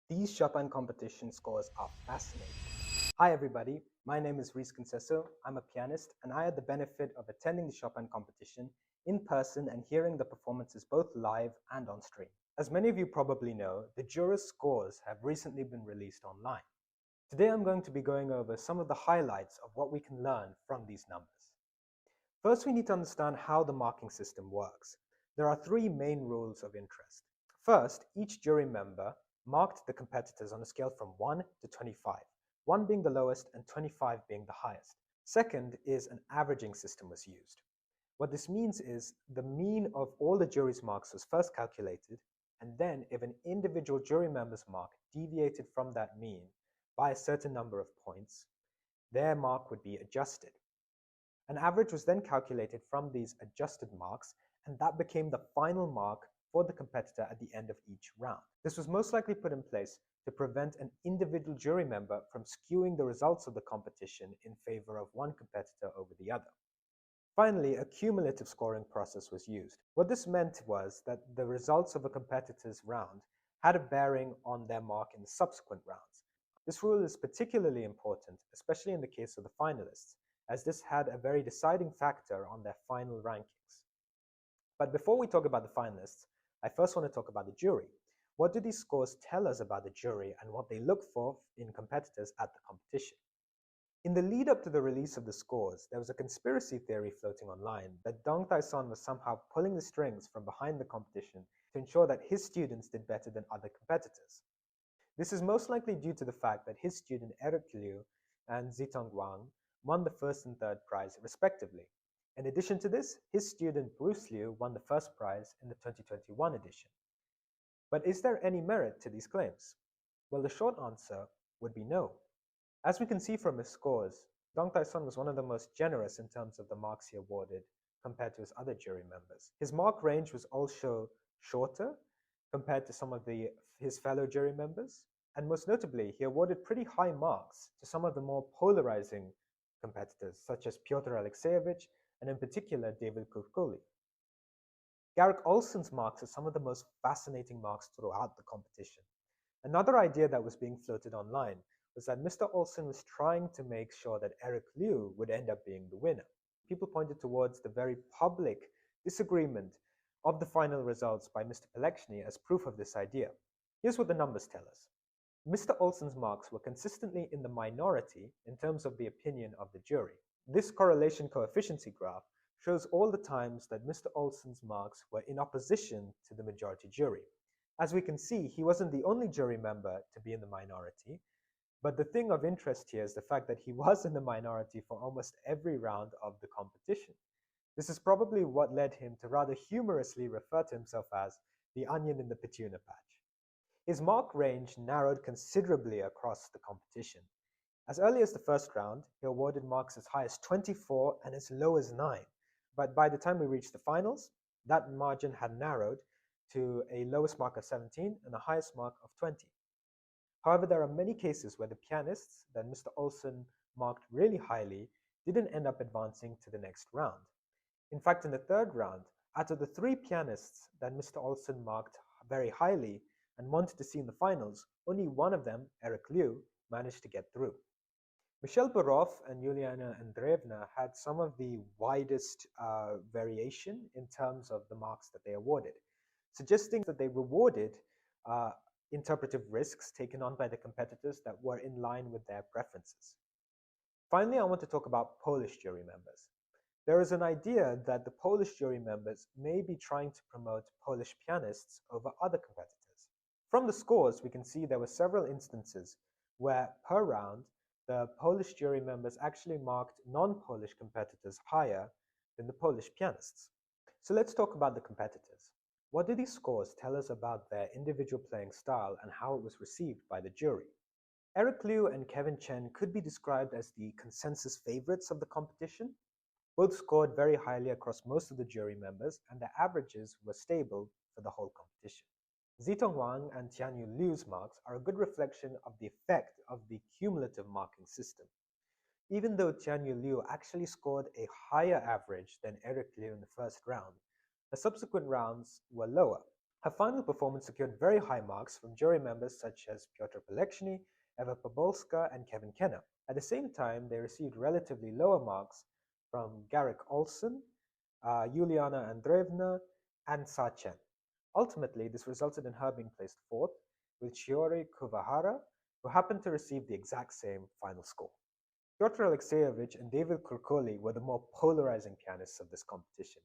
These Chopin competition scores are fascinating. Hi everybody, my name is Reese Conceso. I'm a pianist and I had the benefit of attending the Chopin competition in person and hearing the performances both live and on stream. As many of you probably know, the jurors' scores have recently been released online. Today I'm going to be going over some of the highlights of what we can learn from these numbers. First, we need to understand how the marking system works. There are three main rules of interest. First, each jury member marked the competitors on a scale from 1 to 25, 1 being the lowest and 25 being the highest. Second is an averaging system was used. What this means is the mean of all the jury's marks was first calculated, and then if an individual jury member's mark deviated from that mean by a certain number of points, their mark would be adjusted. An average was then calculated from these adjusted marks, and that became the final mark for the competitor at the end of each round. This was most likely put in place to prevent an individual jury member from skewing the results of the competition in favor of one competitor over the other. Finally, a cumulative scoring process was used. What this meant was that the results of a competitor's round had a bearing on their mark in the subsequent rounds. This rule is particularly important, especially in the case of the finalists, as this had a very deciding factor on their final rankings. But before we talk about the finalists, I first want to talk about the jury. What do these scores tell us about the jury and what they look for in competitors at the competition? In the lead up to the release of the scores, there was a conspiracy theory floating online that Dong Tai-son was somehow pulling the strings from behind the competition to ensure that his students did better than other competitors. This is most likely due to the fact that his student Garrick Liu and Zitong Wang won the first and third prize respectively. In addition to this, his student Bruce Liu won the first prize in the 2021 edition. But is there any merit to these claims? Well, the short answer would be no. As we can see from his scores, Dong Tai-son was one of the most generous in terms of the marks he awarded compared to his other jury members. His mark range was also shorter compared to some of his fellow jury members, and most notably, he awarded pretty high marks to some of the more polarizing competitors, such as Piotr Alexewicz and in particular David Khrikuli. Garrick Ohlsson's marks are some of the most fascinating marks throughout the competition. Another idea that was being floated online was that Mr. Ohlsson was trying to make sure that Garrick Liu would end up being the winner. People pointed towards the very public disagreement of the final results by Mr. Pelechny as proof of this idea. Here's what the numbers tell us. Mr. Ohlsson's marks were consistently in the minority in terms of the opinion of the jury. This correlation coefficient graph shows all the times that Mr. Ohlsson's marks were in opposition to the majority jury. As we can see, he wasn't the only jury member to be in the minority, but the thing of interest here is the fact that he was in the minority for almost every round of the competition. This is probably what led him to rather humorously refer to himself as the onion in the petunia patch. His mark range narrowed considerably across the competition. As early as the first round, he awarded marks as high as 24 and as low as 9. But by the time we reached the finals, that margin had narrowed to a lowest mark of 17 and a highest mark of 20. However, there are many cases where the pianists that Mr. Ohlsson marked really highly didn't end up advancing to the next round. In fact, in the third round, out of the 3 pianists that Mr. Ohlsson marked very highly and wanted to see in the finals, only one of them, Garrick Liu, managed to get through. Michel Borov and Yuliana Andreevna had some of the widest variation in terms of the marks that they awarded, suggesting that they rewarded interpretive risks taken on by the competitors that were in line with their preferences. Finally, I want to talk about Polish jury members. There is an idea that the Polish jury members may be trying to promote Polish pianists over other competitors. From the scores, we can see there were several instances where per round, the Polish jury members actually marked non-Polish competitors higher than the Polish pianists. So let's talk about the competitors. What do these scores tell us about their individual playing style and how it was received by the jury? Garrick Liu and Kevin Chen could be described as the consensus favorites of the competition. Both scored very highly across most of the jury members, and their averages were stable for the whole competition. Zitong Wang and Tianyao Lyu's marks are a good reflection of the effect of the cumulative marking system. Even though Tianyao Lyu actually scored a higher average than Garrick Liu in the first round, the subsequent rounds were lower. Her final performance secured very high marks from jury members such as Piotr, Eva Pobolska, and Kevin Kenner. At the same time, they received relatively lower marks from Garrick Ohlsson, Yuliana Andreevna, and Chen. Ultimately, this resulted in her being placed fourth, with Shiori Kuvahara, who happened to receive the exact same final score. Piotr Alexewicz and David Khrikuli were the more polarizing pianists of this competition.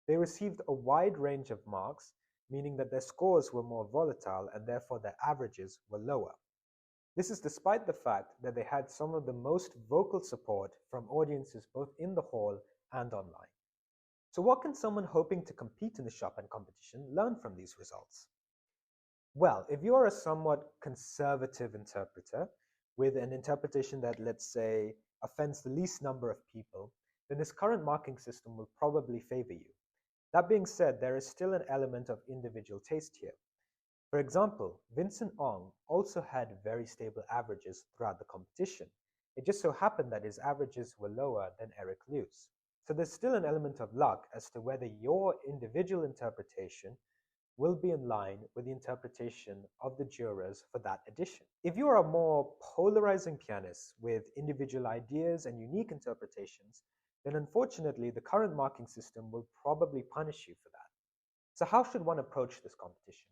They received a wide range of marks, meaning that their scores were more volatile and therefore their averages were lower. This is despite the fact that they had some of the most vocal support from audiences both in the hall and online. So what can someone hoping to compete in the Chopin competition learn from these results? Well, if you are a somewhat conservative interpreter with an interpretation that, let's say, offends the least number of people, then this current marking system will probably favor you. That being said, there is still an element of individual taste here. For example, Vincent Ong also had very stable averages throughout the competition. It just so happened that his averages were lower than Garrick Oylyu's. So there's still an element of luck as to whether your individual interpretation will be in line with the interpretation of the jurors for that edition. If you are a more polarizing pianist with individual ideas and unique interpretations, then unfortunately the current marking system will probably punish you for that. So how should one approach this competition?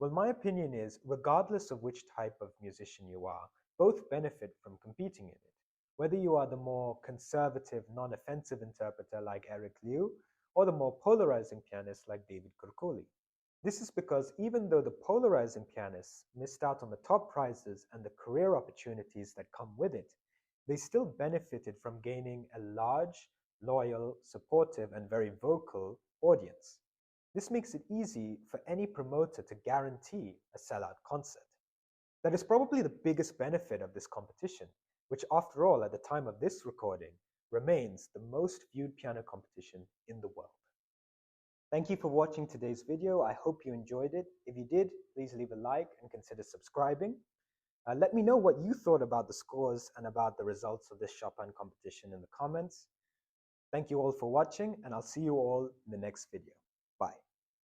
Well, my opinion is, regardless of which type of musician you are, both benefit from competing in it. Whether you are the more conservative, non-offensive interpreter like Garrick Ohlsson, or the more polarizing pianist like David Khrikuli. This is because even though the polarizing pianists missed out on the top prizes and the career opportunities that come with it, they still benefited from gaining a large, loyal, supportive, and very vocal audience. This makes it easy for any promoter to guarantee a sellout concert. That is probably the biggest benefit of this competition, which after all, at the time of this recording, remains the most viewed piano competition in the world. Thank you for watching today's video. I hope you enjoyed it. If you did, please leave a like and consider subscribing. Let me know what you thought about the scores and about the results of this Chopin competition in the comments. Thank you all for watching, and I'll see you all in the next video. Bye.